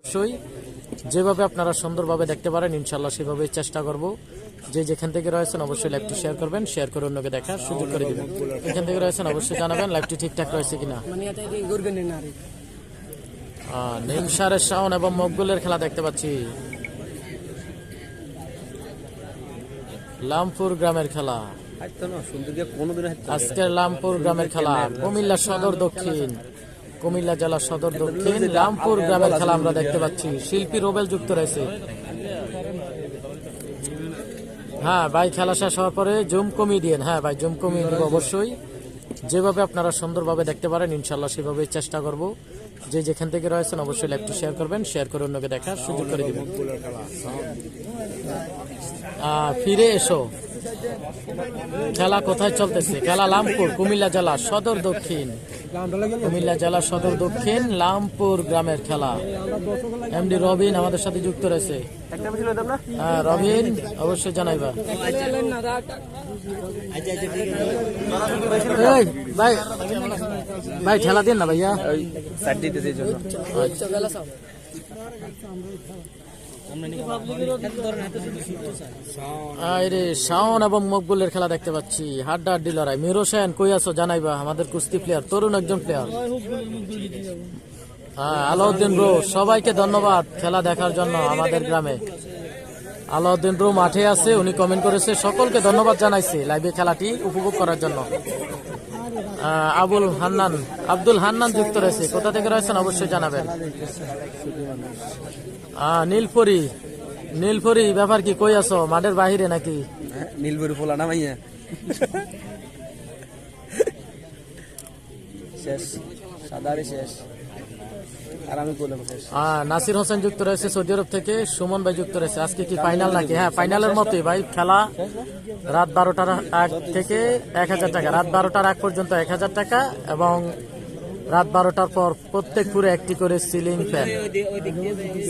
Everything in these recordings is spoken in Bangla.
অবশ্যই যেভাবে আপনারা সুন্দরভাবে দেখতে পারেন ইনশাল্লাহ সেভাবে চেষ্টা করব। যে যেখান থেকে রয়েছেন অবশ্যই লাইভটি শেয়ার করবেন, শেয়ার করে অন্যকে দেখার সুযোগ করে দিবেন। এখান থেকে রয়েছেন অবশ্যই জানাবেন লাইভটি ঠিকঠাক রয়েছে কিনা। নিমসারের শাওন এবং মকবুলের খেলা দেখতে পাচ্ছি। লামপুর গ্রামের খেলা, আজকের লামপুর গ্রামের খেলা কুমিল্লা সদর দক্ষিণ, কুমিল্লা জেলা সদর দক্ষিণ রামপুর গ্রামের খেলা আমরা দেখতে পাচ্ছি। শিল্পী রোবেল যুক্ত রয়েছে। হ্যাঁ ভাই, খেলা শেষ হওয়ার পরে জুম কমিয়ে দিন। হ্যাঁ ভাই, জুম কমিয়ে দিব অবশ্যই। যেভাবে আপনারা সুন্দরভাবে দেখতে পারেন ইনশাল্লাহ সেভাবে চেষ্টা করব। যে যেখান থেকে রয়েছেন অবশ্যই লাইভটি শেয়ার করবেন, শেয়ার করে অন্যকে দেখার সুযোগ করে দিবেন। ফিরে এসো, খেলা কোথায় চলতেছে? খেলা লামপুর, কুমিল্লা জেলা সদর দক্ষিণ, কুমিল্লা জেলা সদর দক্ষিণ লামপুর গ্রামের খেলা। এমডি রবিন আমাদের সাথে যুক্ত রয়েছে। হ্যাঁ রবিন, অবশ্যই জানাইবা। ভাই ভাই খেলা দিন না ভাইয়া। শাওন এবং মকবুলের খেলা দেখতে পাচ্ছি। হাড্ডা হাড্ডি লড়াই। মির হোসেন কই আছো জানাইবা। আমাদের কুস্তি প্লেয়ার, তরুণ একজন প্লেয়ার। আলাউদ্দিন ব্রো, সবাইকে ধন্যবাদ খেলা দেখার জন্য। আমাদের গ্রামে আলাউদ্দিন ব্রো মাঠে আছে, উনি কমেন্ট করেছে। সকলকে ধন্যবাদ জানাইছে লাইভে খেলাটি উপভোগ করার জন্য। আব্দুল হান্নান যুক্ত রয়েছে। কোথা থেকে রয়েছেন অবশ্যই জানাবেন। নীলপরি ব্যাপার কি, কই আছো? মাঠের বাহিরে নাকি? নীলপরি ফোলা না ভাইয়া, শেষ সাদারে শেষ। আর আমি বললাম শেষ। নাসির হোসেন যুক্ত রয়েছে সৌদি আরব থেকে। সুমন ভাই যুক্ত রয়েছে। আজকে কি ফাইনাল নাকি? হ্যাঁ, ফাইনালের মতোই ভাই। খেলা রাত 12টার আগ থেকে 1000 টাকা, রাত 12টার আগ পর্যন্ত 1000 টাকা, এবং রাত 12টার পর প্রত্যেকপুরে একটি করে সিলিং ফ্যান।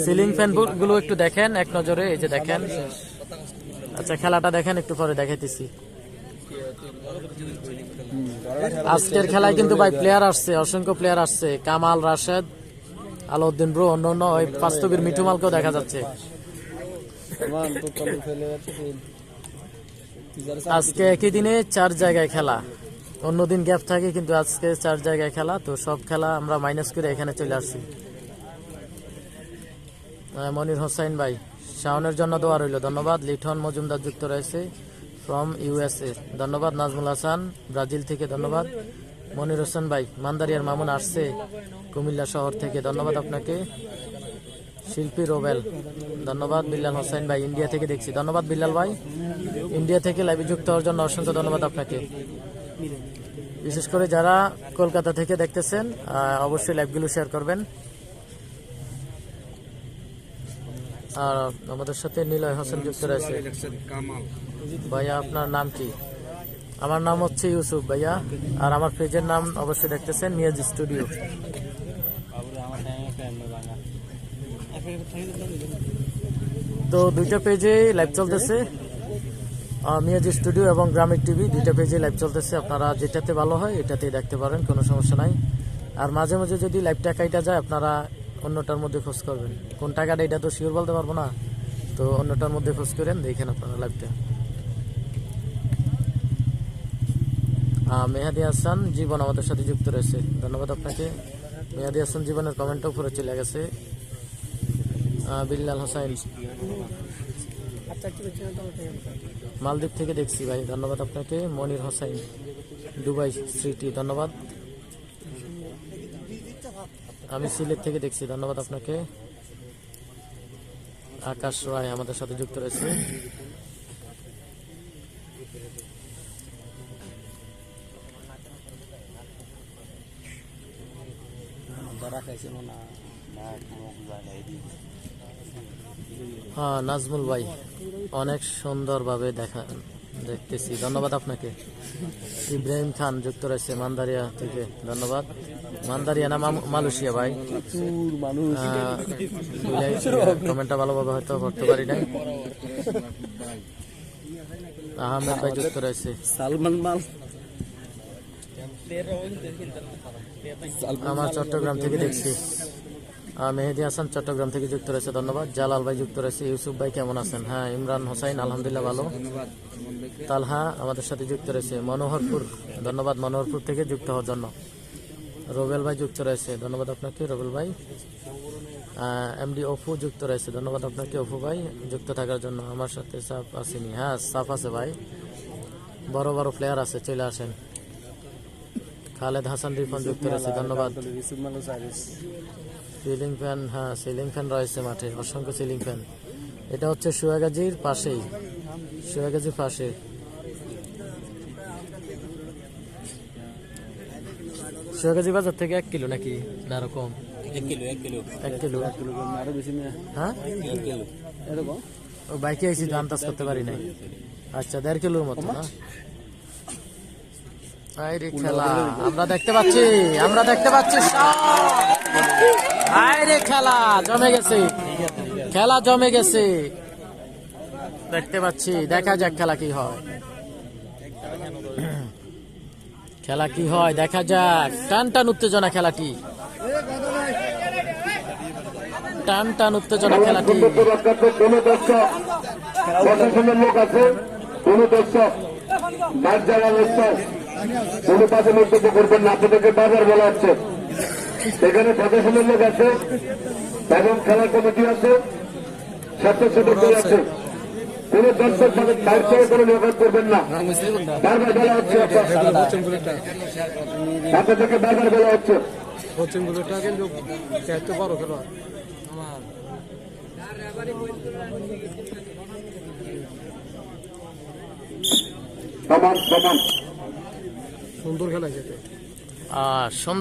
সিলিং ফ্যান গুলো একটু দেখেন এক নজরে, এই যে দেখেন। আচ্ছা, খেলাটা দেখেন, একটু পরে দেখাইতেছি। আজকের খেলায় কিন্তু ভাই প্লেয়ার আসছে, অসংখ্য প্লেয়ার আসছে। কামাল, রাশেদ, আলাউদ্দিন ব্রো, অন্য ওই বাস্তবের মিঠুমালকেও দেখা যাচ্ছে। আজকে একই দিনে 4 জায়গায় খেলা। অন্যদিন গ্যাপ থাকে, কিন্তু আজকে 4 জায়গায় খেলা। তো সব খেলা আমরা মাইনাস করে এখানে চলে আসছি। মনির হোসেন ভাই, শাওনের জন্য দোয়া রইল, ধন্যবাদ। লিঠন মজুমদার যুক্ত রয়েছে ফ্রম ইউএসএ, ধন্যবাদ। নাজমুল হাসান ব্রাজিল থেকে, ধন্যবাদ। মনির হোসেন ভাই, মান্দারিয়ার মামুন আসছে কুমিল্লা শহর থেকে, ধন্যবাদ আপনাকে। শিল্পী রোবেল, ধন্যবাদ। বিল্লাল হোসেন ভাই, ইন্ডিয়া থেকে দেখছি, ধন্যবাদ বিল্লাল ভাই। ইন্ডিয়া থেকে লাইভে যুক্ত হওয়ার জন্য অসংখ্য ধন্যবাদ আপনাকে। বিশেষ করে যারা কলকাতা থেকে দেখতেছেন অবশ্যই লাইভগুলো শেয়ার করবেন। আর আমাদের সাথে নিলয় হোসেন যুক্ত রয়েছে। ভাইয়া আপনার নাম কি? আমার নাম হচ্ছে ইউসুফ ভাইয়া। আর আমার পেজের নাম অবশ্যই দেখতেছেন মিয়াজ স্টুডিও। তো দুইটা পেজে লাইভ চলতেছে, মিয়াজ স্টুডিও এবং গ্রামীণ টিভি, দুইটা পেজে লাইভ চলতেছে। আপনারা যেটাতে ভালো হয় এটাতেই দেখতে পারেন, কোনো সমস্যা নাই। আর মাঝে মাঝে যদি লাইভটা কাইটা যায় আপনারা অন্যটার মধ্যে খোঁজ করবেন। কোন টাকাটা এটা তো শিওর বলতে পারবো না, তো অন্যটার মধ্যে খোঁজ করেন, দেখেন আপনারা লাইভটা। মেহাদি হাসান জীবন আমাদের সাথে যুক্ত রয়েছে, ধন্যবাদ আপনাকে। মেহাদি হাসান জীবনের কমেন্টও উপরে চলে গেছে। বিল্লাল হোসেন মালদ্বীপ থেকে দেখছি ভাই, ধন্যবাদ আপনাকে। মনির হোসেন দুবাই সিটি, ধন্যবাদ। আমি সিলেট থেকে দেখছি, ধন্যবাদ আপনাকে। আকাশ রায় আমাদের সাথে যুক্ত রয়েছে। হ্যাঁ নাজমুল ভাই, অনেক সুন্দরভাবে দেখতেছি, ধন্যবাদ আপনাকে। ইব্রাহিম খান যুক্ত রয়েছে মান্দারিয়া থেকে, ধন্যবাদ। মান্দারিয়া না মালয়েশিয়া ভাই, কমেন্টটা ভালোভাবে হয়তো করতে পারি নাই। আহমেদ ভাই যুক্ত রয়েছে। আমার চট্টগ্রাম থেকে দেখছি। মেহেদি হাসান চট্টগ্রাম থেকে যুক্ত রয়েছে, ধন্যবাদ। জালাল ভাই যুক্ত রয়েছে। ইউসুফ ভাই কেমন আছেন? হ্যাঁ, ইমরান হোসাইন আলহামদুলিল্লাহ ভালো। ধন্যবাদ এমন দেখে। তালহা আমাদের সাথে যুক্ত রয়েছে। মনোহরপুর, ধন্যবাদ মনোহরপুর থেকে যুক্ত হওয়ার জন্য। রবেল ভাই যুক্ত রয়েছে, ধন্যবাদ আপনাকে রবেল ভাই। এমডি অফু যুক্ত রয়েছে, ধন্যবাদ আপনাকে অফু ভাই যুক্ত থাকার জন্য। আমার সাথে সাফ আসেনি, হ্যাঁ সাফ আছে ভাই, বড় বড় প্লেয়ার আছে, চলে আসেন। খালেদ হাসান রিফন যুক্ত রয়েছে, ধন্যবাদ। ইউসুফ মালু সার্ভিস। সিলিং ফ্যান, হ্যাঁ সিলিং ফ্যান রয়েছে মাঠে, অসংখ্য সিলিং ফ্যান। এটা হচ্ছে সুয়াগাজীর পাশেই, সুয়াগাজীর পাশে। সুয়াগাজী বাজার থেকে 1 কিলো নাকি না আরো কম? 1 কিলো 1 কিলো 1 কিলো, আরো বেশি না। হ্যাঁ 1 কিলো এরকম। ও বাইকে আইসি তো আন্দাজ করতে পারি নাই। আচ্ছা 1.5 কিলোর মতো না? আইরে খেলা আমরা দেখতে পাচ্ছি, আমরা দেখতে পাচ্ছি। আইরে খেলা জমে গেছে, খেলা জমে গেছে দেখতে পাচ্ছি। দেখা যাক খেলা কি হয়, খেলা কি হয় দেখা যাক। টান টান উত্তেজনা খেলাটি, টান টান উত্তেজনা খেলাটি। কোনো দর্শক প্রশাসনের লোক আছে, কোন দর্শক মাঠ জায়গা অবস্থায় কোন পাশে মন্তব্য করবেন না, আপনাদেরকে বারবার বলা হচ্ছে। সেখানে প্রশাসনের লোক আছে এবং খেলার কমিটি আছে, স্বেচ্ছাসেবক আছে। কোন দর্শক বাইর থেকে কোনো নিয়োগ করবেন না, বারবার বলা হচ্ছে। আপনাদেরকে বারবার বলা হচ্ছে। সমান সমান সুন্দর